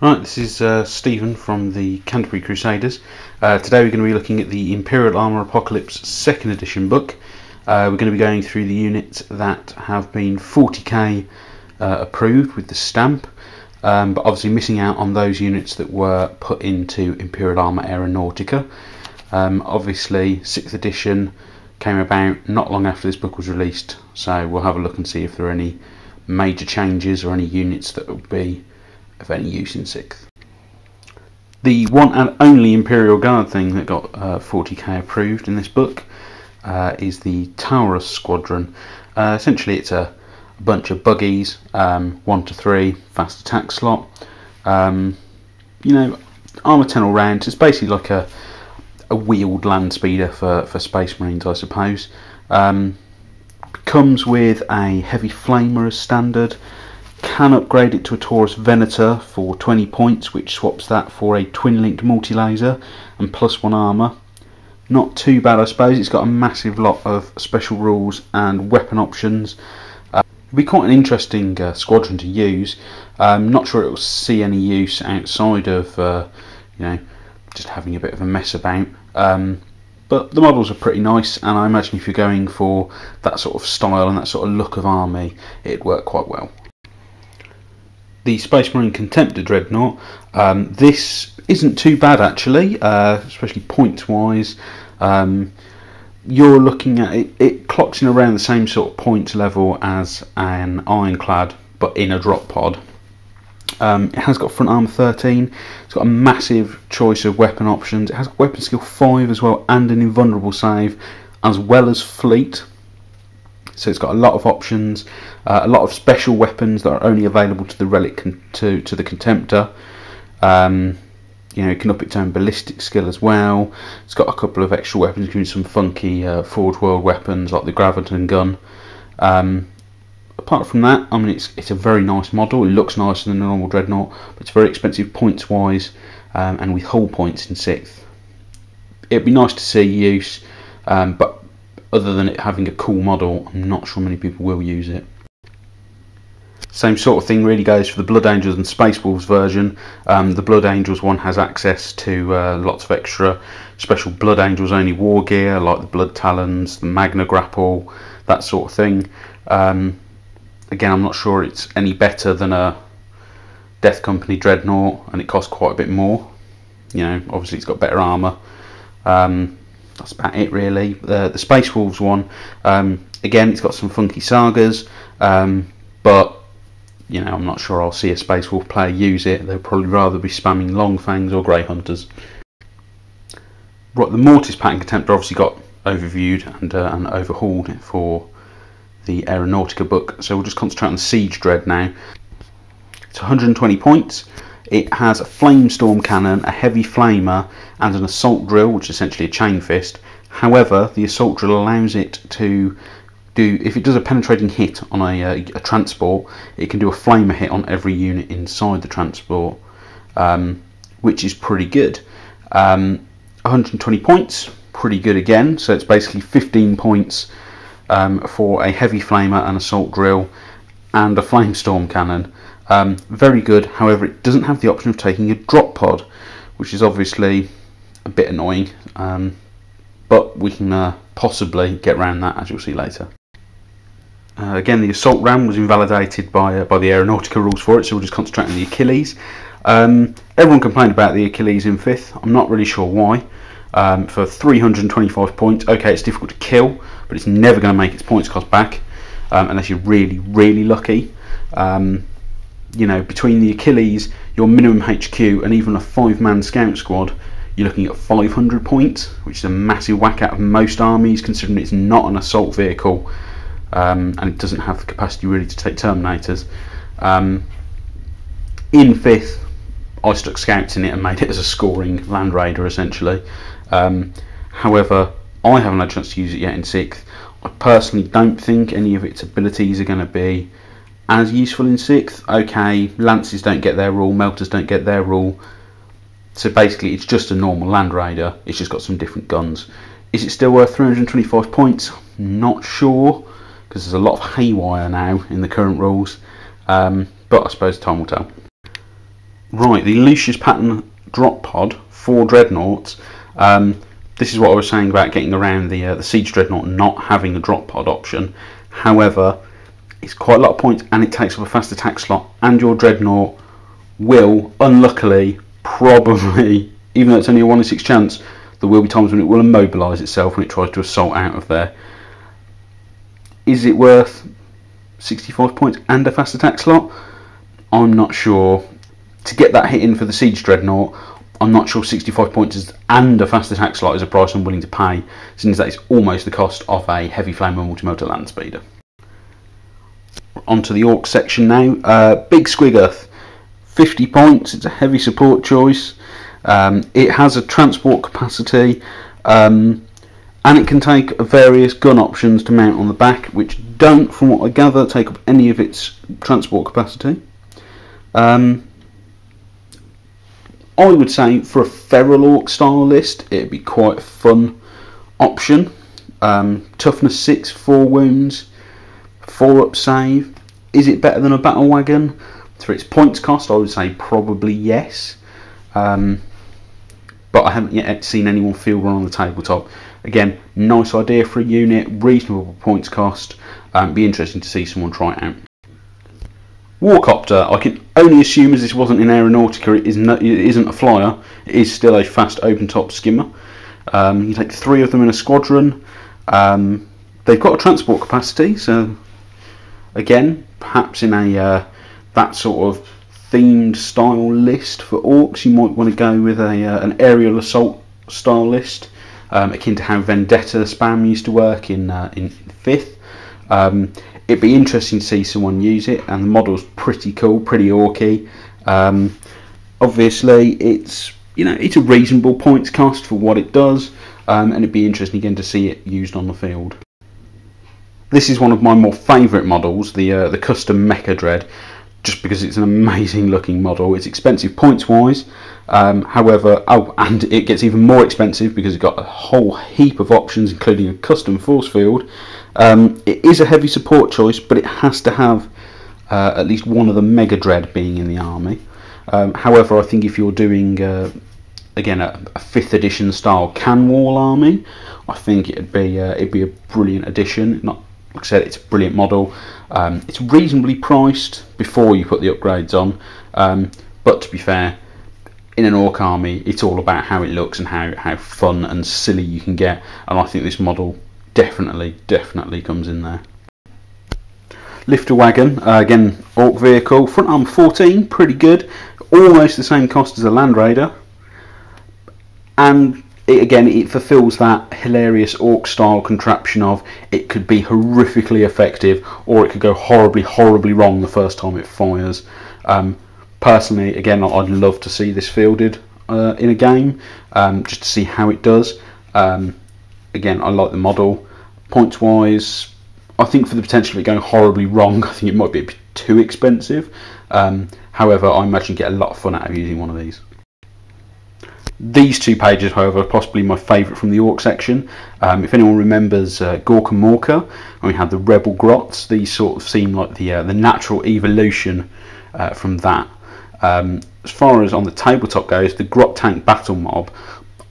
Right, this is Stephen from the Canterbury Crusaders. Today we're going to be looking at the Imperial Armour Apocalypse 2nd edition book. We're going to be going through the units that have been 40k approved with the stamp, but obviously missing out on those units that were put into Imperial Armour Aeronautica. Obviously 6th edition came about not long after this book was released, so we'll have a look and see if there are any major changes or any units that would be of any use in 6th. The one and only Imperial Guard thing that got 40k approved in this book is the Taurus Squadron. Essentially it's a bunch of buggies, 1 to 3, fast attack slot. You know, armour 10 all round. It's basically like a wheeled land speeder for Space Marines, I suppose. Comes with a heavy flamer as standard. Can upgrade it to a Taurus Venator for 20 points, which swaps that for a twin-linked multi-laser and +1 armour. Not too bad, I suppose. It's got a massive lot of special rules and weapon options. It'll be quite an interesting squadron to use. I'm not sure it will see any use outside of you know, just having a bit of a mess about. But the models are pretty nice, and I imagine if you're going for that sort of style and that sort of look of army, it'd work quite well. The Space Marine Contemptor Dreadnought, this isn't too bad actually, especially points wise. You're looking at it clocks in around the same sort of points level as an Ironclad, but in a drop pod. It has got front armor 13, it's got a massive choice of weapon options, it has weapon skill 5 as well, and an invulnerable save, as well as fleet. So it's got a lot of options, a lot of special weapons that are only available to the relic to the Contemptor. You know, it can up its own ballistic skill as well. It's got a couple of extra weapons, including some funky Forgeworld weapons like the Graviton gun. Apart from that, I mean, it's a very nice model. It looks nicer than a normal Dreadnought, but it's very expensive points wise, and with hull points in 6th. It'd be nice to see use, but other than it having a cool model, I'm not sure many people will use it. Same sort of thing really goes for the Blood Angels and Space Wolves version. The Blood Angels one has access to lots of extra special Blood Angels only war gear, like the Blood Talons, the Magna Grapple, that sort of thing. Again, I'm not sure it's any better than a Death Company Dreadnought, and it costs quite a bit more. You know, obviously it's got better armour. That's about it really. The Space Wolves one, again, it's got some funky sagas, but you know, I'm not sure I'll see a Space Wolf player use it. They'll probably rather be spamming Long Fangs or Grey Hunters. Right, the Mortis Pattern Contemptor obviously got overviewed and overhauled for the Aeronautica book, so we'll just concentrate on the Siege Dread now. It's 120 points. It has a Flamestorm cannon, a heavy flamer, and an assault drill, which is essentially a chain fist. However, the assault drill allows it to do, if it does a penetrating hit on a transport, it can do a flamer hit on every unit inside the transport, which is pretty good. 120 points, pretty good again. So it's basically 15 points for a heavy flamer, an assault drill, and a Flamestorm cannon. Very good, however it doesn't have the option of taking a drop pod, which is obviously a bit annoying, but we can possibly get around that, as you'll see later. Again, the assault ram was invalidated by the Aeronautica rules for it, so we'll just concentrate on the Achilles. Everyone complained about the Achilles in 5th, I'm not really sure why. For 325 points, okay, it's difficult to kill, but it's never going to make its points cost back, unless you're really, really lucky. You know, between the Achilles, your minimum HQ, and even a 5-man scout squad, you're looking at 500 points, which is a massive whack out of most armies, considering it's not an assault vehicle, and it doesn't have the capacity really to take Terminators. In 5th, I stuck scouts in it and made it as a scoring Land Raider, essentially. However, I haven't had a chance to use it yet in 6th. I personally don't think any of its abilities are going to be as useful in 6th. Okay, Lances don't get their rule, Melters don't get their rule, so basically it's just a normal Land Raider, it's just got some different guns. Is it still worth 325 points? Not sure, because there's a lot of haywire now in the current rules, but I suppose time will tell. Right, the Lucius pattern drop pod for Dreadnoughts. This is what I was saying about getting around the Siege Dreadnought not having a drop pod option. However, it's quite a lot of points and it takes up a fast attack slot, and your Dreadnought will, unluckily, probably, even though it's only a 1 in 6 chance, there will be times when it will immobilise itself when it tries to assault out of there. Is it worth 65 points and a fast attack slot? I'm not sure. To get that hit in for the Siege Dreadnought, I'm not sure 65 points and a fast attack slot is a price I'm willing to pay, since that is almost the cost of a Heavy Flamer Multi-Motor Land Speeder. Onto the Orc section now. Big Squiggoth, 50 points, it's a heavy support choice. It has a transport capacity, and it can take various gun options to mount on the back, which don't, from what I gather, take up any of its transport capacity. I would say for a Feral Orc style list, it'd be quite a fun option. Toughness 6, 4 wounds, 4 up save. Is it better than a Battle Wagon? For its points cost, I would say probably yes. But I haven't yet seen anyone field one on the tabletop. Again, nice idea for a unit, reasonable points cost. Be interesting to see someone try it out. Warcopter, I can only assume, as this wasn't in Aeronautica, it isn't a flyer. It is still a fast open top skimmer. You take 3 of them in a squadron. They've got a transport capacity, so again, perhaps in a that sort of themed style list for orcs, you might want to go with an aerial assault style list, akin to how Vendetta spam used to work in 5th. It'd be interesting to see someone use it, and the model's pretty cool, pretty orky. Obviously, it's a reasonable points cost for what it does, and it'd be interesting again to see it used on the field. This is one of my more favourite models, the custom Mecha Dread, just because it's an amazing looking model. It's expensive points wise, however, and it gets even more expensive because it's got a whole heap of options, including a custom force field. It is a heavy support choice, but it has to have at least one of the Mega Dread being in the army. However, I think if you're doing again a 5th edition style Canwall army, I think it'd be a brilliant addition. Not like I said, it's a brilliant model. It's reasonably priced before you put the upgrades on, but to be fair, in an Orc army, it's all about how it looks and how fun and silly you can get, and I think this model definitely comes in there. Lifter Wagon, again, Orc vehicle, front arm 14, pretty good, almost the same cost as a Land Raider, and it fulfills that hilarious Orc style contraption of it could be horrifically effective, or it could go horribly wrong the first time it fires. Personally, again, I'd love to see this fielded in a game, just to see how it does. Again, I like the model. Points wise, I think for the potential of it going horribly wrong, I think it might be a bit too expensive. However, I imagine you get a lot of fun out of using one of these. These 2 pages, however, are possibly my favourite from the Orc section. If anyone remembers Gorka Morka, and we had the Rebel Grots, these sort of seem like the natural evolution from that. As far as on the tabletop goes, the Grot Tank Battle Mob,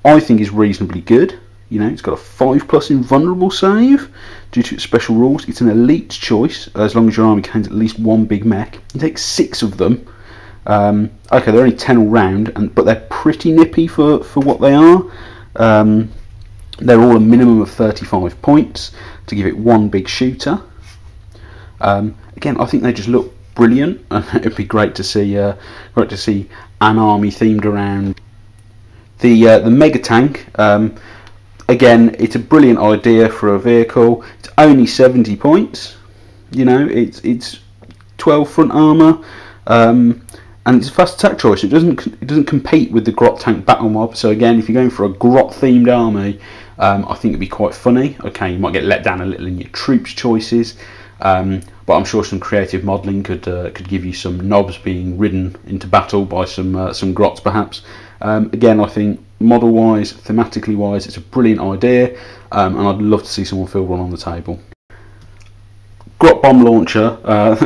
I think is reasonably good. It's got a 5+ invulnerable save due to its special rules. It's an elite choice as long as your army contains at least 1 big mech. You take 6 of them. Okay, they're only 10 all round, but they're pretty nippy for what they are. They're all a minimum of 35 points to give it 1 big shooter. Again, I think they just look brilliant, and it'd be great to see an army themed around the Mega Tank. Again, it's a brilliant idea for a vehicle. It's only 70 points. It's 12 front armour, and it's a fast attack choice. It doesn't compete with the Grot Tank Battle Mob. So again, if you're going for a Grot themed army, I think it'd be quite funny. Okay, you might get let down a little in your troops choices, but I'm sure some creative modelling could give you some knobs being ridden into battle by some Grots perhaps. Again, I think model wise, thematically wise, it's a brilliant idea, and I'd love to see someone field one on the table. Grot Bomb Launcher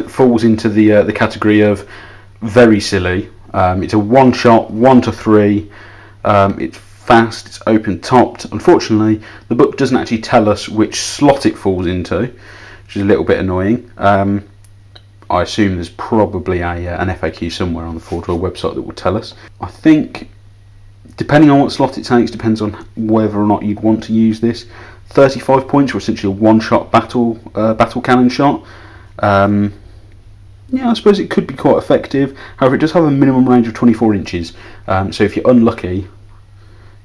falls into the category of very silly. It's a one shot, 1 to 3. It's fast, it's open topped. Unfortunately, the book doesn't actually tell us which slot it falls into, which is a little bit annoying. I assume there's probably an FAQ somewhere on the Forgeworld website that will tell us. I think, depending on what slot it takes, depends on whether or not you'd want to use this. 35 points, or essentially a one-shot battle cannon shot. Yeah, I suppose it could be quite effective. However, it does have a minimum range of 24 inches, so if you're unlucky,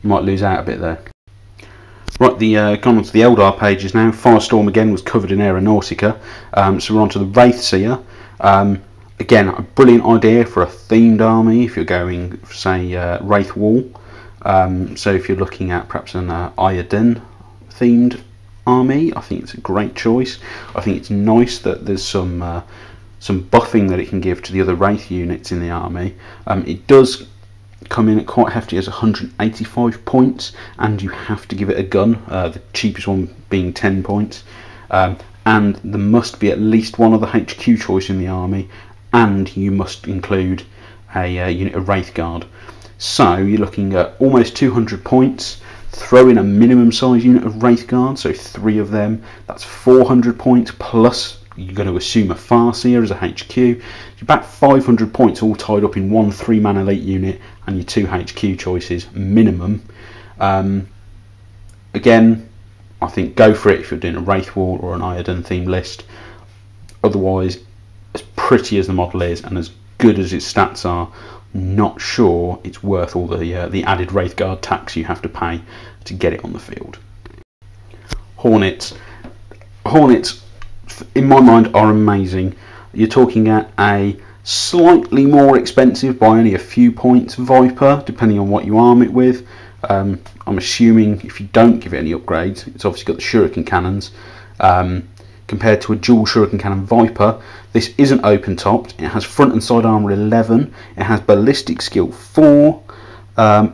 you might lose out a bit there. Right, gone on to the Eldar pages now. Firestorm again was covered in Aeronautica, so we're on to the Wraithseer. Again, a brilliant idea for a themed army if you're going, say, Wraith Wall. So if you're looking at perhaps an Iodine themed army, I think it's a great choice. I think it's nice that there's some buffing that it can give to the other Wraith units in the army. It does come in at quite hefty as 185 points, and you have to give it a gun, the cheapest one being 10 points. And there must be at least one other HQ choice in the army, and you must include a unit of Wraith Guard. So you're looking at almost 200 points. Throw in a minimum size unit of Wraith Guard, so 3 of them, that's 400 points, plus you're going to assume a Farseer as a HQ. You're about 500 points all tied up in one 3-man elite unit and your 2 HQ choices minimum. Again, I think go for it if you're doing a Wraith Wall or an Iodine themed list. Otherwise, as pretty as the model is and as good as its stats are, not sure it's worth all the added Wraith Guard tax you have to pay to get it on the field. Hornets, in my mind, are amazing. You're talking at a slightly more expensive by only a few points Viper, depending on what you arm it with. I'm assuming if you don't give it any upgrades, it's obviously got the Shuriken cannons. Compared to a dual Shuriken cannon Viper, this isn't open topped. It has front and side armor 11. It has ballistic skill 4.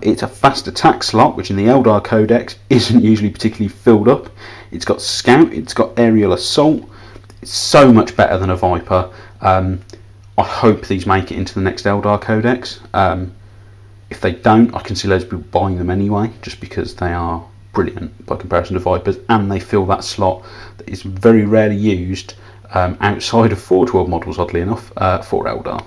It's a fast attack slot, which in the Eldar Codex isn't usually particularly filled up. It's got scout. It's got aerial assault. It's so much better than a Viper. I hope these make it into the next Eldar Codex. If they don't, I can see loads of people buying them anyway, just because they are brilliant by comparison to Vipers, and they fill that slot that is very rarely used outside of Forgeworld models, oddly enough, for Eldar.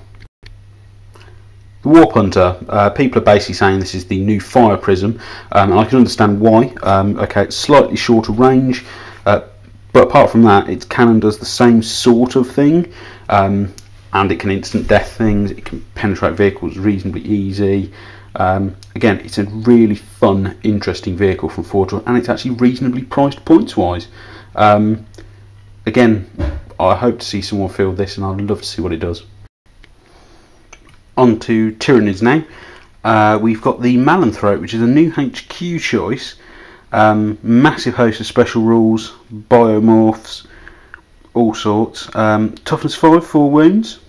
The Warp Hunter, people are basically saying this is the new Fire Prism, and I can understand why. Okay, it's slightly shorter range, but apart from that, its cannon does the same sort of thing, and it can instant death things, it can penetrate vehicles reasonably easy. Again, it's a really fun, interesting vehicle from Forgeworld, and it's actually reasonably priced points-wise. Again, I hope to see someone field this, and I'd love to see what it does. On to Tyranids now. We've got the Malanthrope, which is a new HQ choice. Massive host of special rules, biomorphs, all sorts. Toughness 5, 4 wounds,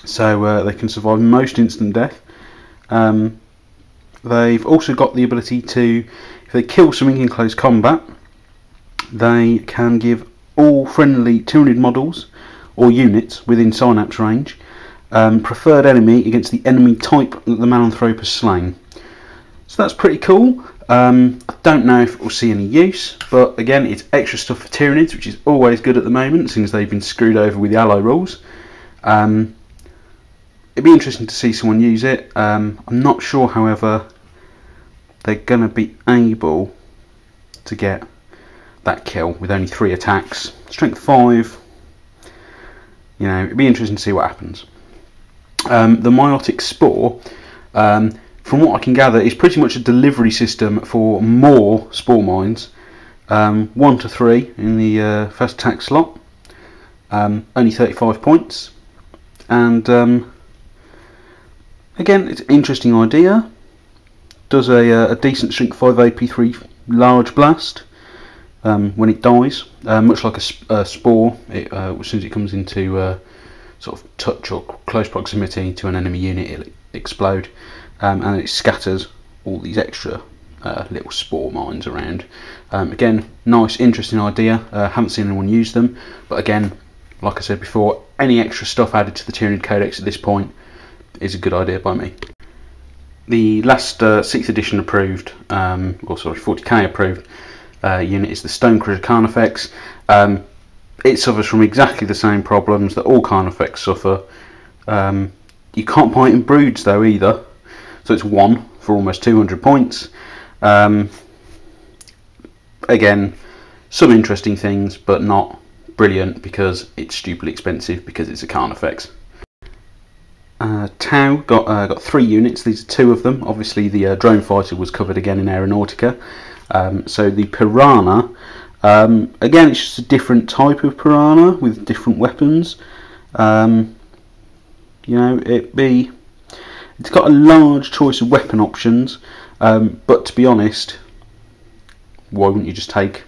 so they can survive most instant death. They've also got the ability to, if they kill something in close combat, they can give all friendly Tyranid models or units within synapse range preferred enemy against the enemy type that the Malanthrope has slain. So that's pretty cool. I don't know if it will see any use, but again, it's extra stuff for Tyranids, which is always good at the moment since they've been screwed over with the ally rules. It'd be interesting to see someone use it. I'm not sure, however, they're going to be able to get that kill with only 3 attacks. Strength 5. You know, it'd be interesting to see what happens. The Meiotic Spore, from what I can gather, is pretty much a delivery system for more Spore Mines. 1 to 3 in the first attack slot. Only 35 points. And again, it's an interesting idea. Does a decent Strength 5 AP3 large blast when it dies. Much like a Spore, as soon as it comes into sort of touch or close proximity to an enemy unit, it'll explode. And it scatters all these extra little Spore Mines around. Again, nice, interesting idea. Haven't seen anyone use them. But again, like I said before, any extra stuff added to the Tyranid Codex at this point is a good idea by me. The last 6th edition approved, or sorry 40k approved unit is the Stonecrusher Carnifex. It suffers from exactly the same problems that all Carnifex suffer. You can't buy it in broods though either, so it's 1 for almost 200 points. Again, some interesting things, but not brilliant because it's stupidly expensive because it's a Carnifex. Tau got 3 units. These are 2 of them. Obviously the drone fighter was covered again in Aeronautica. So the Piranha, again it's just a different type of Piranha with different weapons. You know, it's got a large choice of weapon options, but to be honest, why wouldn't you just take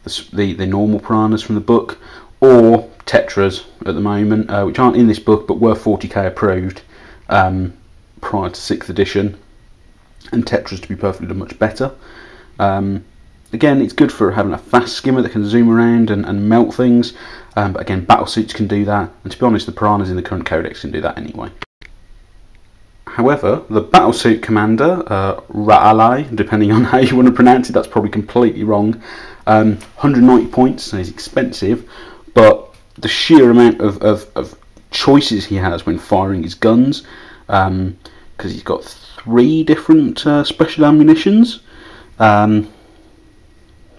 the normal Piranhas from the book, or Tetras at the moment, which aren't in this book but were 40k approved prior to 6th edition, and Tetras, to be perfectly, much better. Again, it's good for having a fast skimmer that can zoom around and melt things, but again, battlesuits can do that, and to be honest, the Piranhas in the current codex can do that anyway. However, the battlesuit commander, Ra'alai, depending on how you want to pronounce it, that's probably completely wrong, 190 points, so he's expensive, but the sheer amount of choices he has when firing his guns, because he's got 3 different special ammunitions.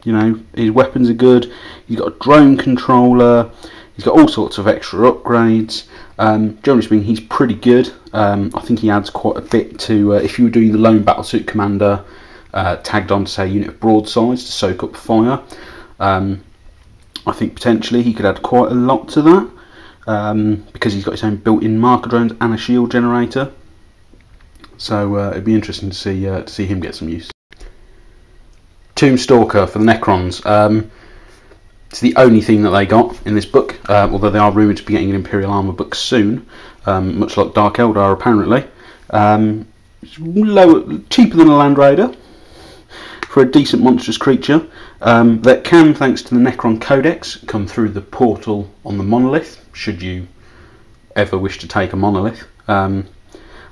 You know, his weapons are good. He's got a drone controller. He's got all sorts of extra upgrades. Generally speaking, he's pretty good. I think he adds quite a bit to if you were doing the lone battlesuit commander tagged on to say a unit of broadsides to soak up fire. I think potentially he could add quite a lot to that, because he's got his own built-in marker drones and a shield generator. So it'd be interesting to see him get some use. Tombstalker for the Necrons. It's the only thing that they got in this book, although they are rumoured to be getting an Imperial Armour book soon, much like Dark Eldar apparently. It's cheaper than a Land Raider for a decent monstrous creature that can, thanks to the Necron Codex, come through the portal on the monolith, should you ever wish to take a monolith. I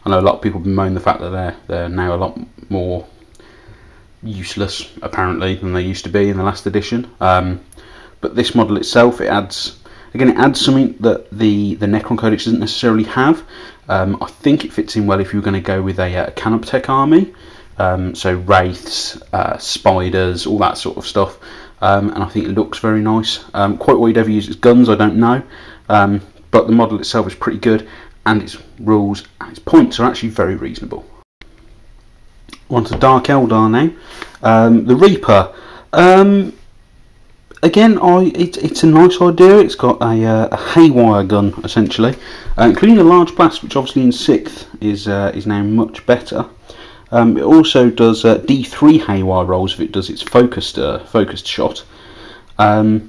know a lot of people bemoan the fact that they're now a lot more useless apparently than they used to be in the last edition, but this model itself, it adds something that the Necron Codex doesn't necessarily have. I think it fits in well if you're going to go with a Canoptech army, so wraiths, spiders, all that sort of stuff, and I think it looks very nice. Quite what you'd ever use as guns, I don't know, but the model itself is pretty good, and its rules and its points are actually very reasonable. On to Dark Eldar now. The Reaper. Again, it's a nice idea. It's got a haywire gun essentially, including a large blast, which obviously in 6th is now much better. It also does D3 haywire rolls if it does its focused shot. I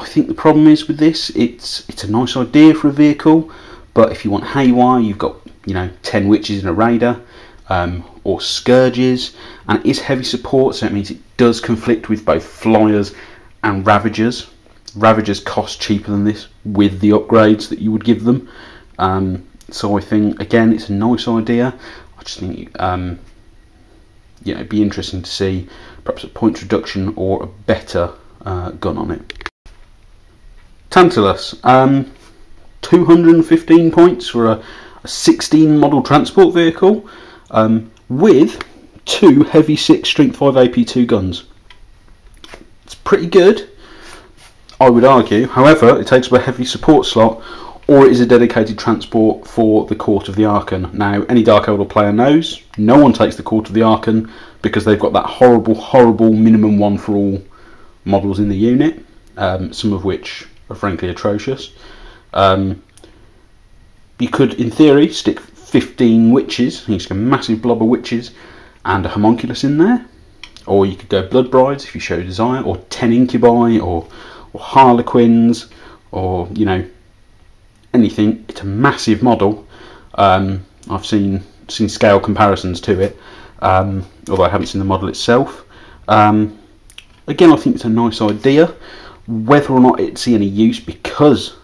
think the problem is with this, it's a nice idea for a vehicle, but if you want haywire, you've got 10 witches in a raider, or scourges, and it is heavy support, so it means it does conflict with both flyers and ravagers. Ravagers cost cheaper than this with the upgrades that you would give them, so I think again it's a nice idea. I just think it'd be interesting to see perhaps a points reduction or a better gun on it. Tantalus, 215 points for a 16 model transport vehicle, with 2 heavy 6 strength 5 AP2 guns. It's pretty good, I would argue. However, it takes up a heavy support slot, or it is a dedicated transport for the Court of the Archon. Now, any Dark Eldar player knows no one takes the Court of the Archon because they've got that horrible minimum 1 for all models in the unit, some of which are frankly atrocious. You could, in theory, stick 15 witches, you stick a massive blob of witches and a homunculus in there, or you could go blood brides if you show desire, or 10 incubi, or harlequins, or anything. It's a massive model. I've seen scale comparisons to it, although I haven't seen the model itself. Again, I think it's a nice idea. Whether or not it'd see any use because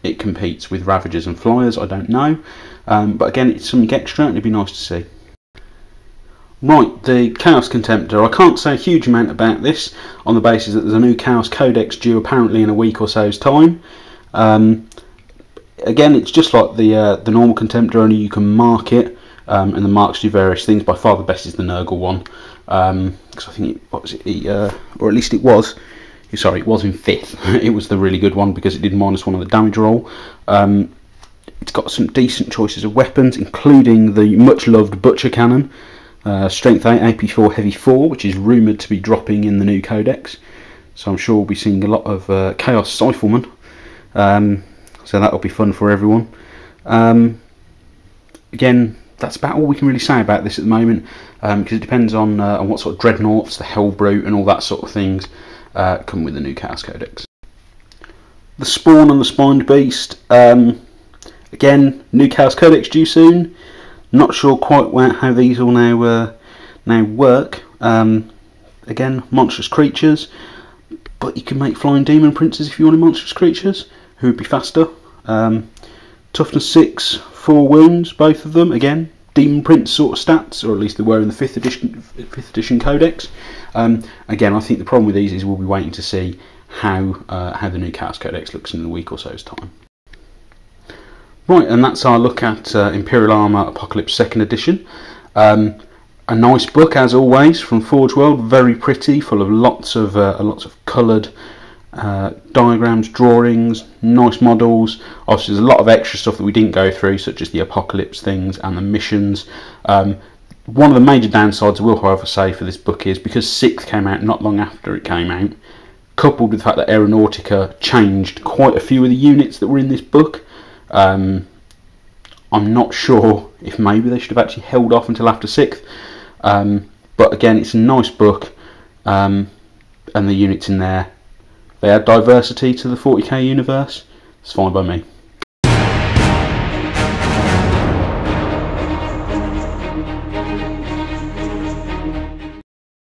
it competes with Ravagers and Flyers, I don't know. But again, it's something extra and it'd be nice to see. Right, the Chaos Contemptor. I can't say a huge amount about this on the basis that there's a new Chaos Codex due apparently in a week or so's time. Again, it's just like the normal Contemptor, only you can mark it, and the marks do various things. By far the best is the Nurgle one, because I think or at least it was. Sorry, it was in 5th. It was the really good one because it did -1 on the damage roll. It's got some decent choices of weapons, including the much loved Butcher Cannon. Strength 8, AP 4, Heavy 4, which is rumoured to be dropping in the new Codex. So I'm sure we'll be seeing a lot of Chaos Cyphermen. So that'll be fun for everyone. Again, that's about all we can really say about this at the moment, because it depends on what sort of Dreadnoughts, the Hellbrute and all that sort of things come with the new Chaos Codex. The Spawn and the Spined Beast. Again, new Chaos Codex due soon. Not sure quite how these all now work. Again, monstrous creatures, but you can make flying demon princes if you wanted monstrous creatures, who would be faster. Toughness 6, 4 wounds, both of them. Again, demon prince sort of stats, or at least they were in the 5th edition Codex. Again, I think the problem with these is we'll be waiting to see how the new Chaos Codex looks in a week or so's time. Right, and that's our look at Imperial Armour Apocalypse 2nd edition. A nice book as always from Forgeworld, very pretty, full of lots of coloured diagrams, drawings, nice models. Obviously there's a lot of extra stuff that we didn't go through, such as the Apocalypse things and the missions. One of the major downsides I will however say for this book is because 6th came out not long after it came out, coupled with the fact that Aeronautica changed quite a few of the units that were in this book. I'm not sure if maybe they should have actually held off until after 6th, but again, it's a nice book, and the units in there, they add diversity to the 40k universe. It's fine by me.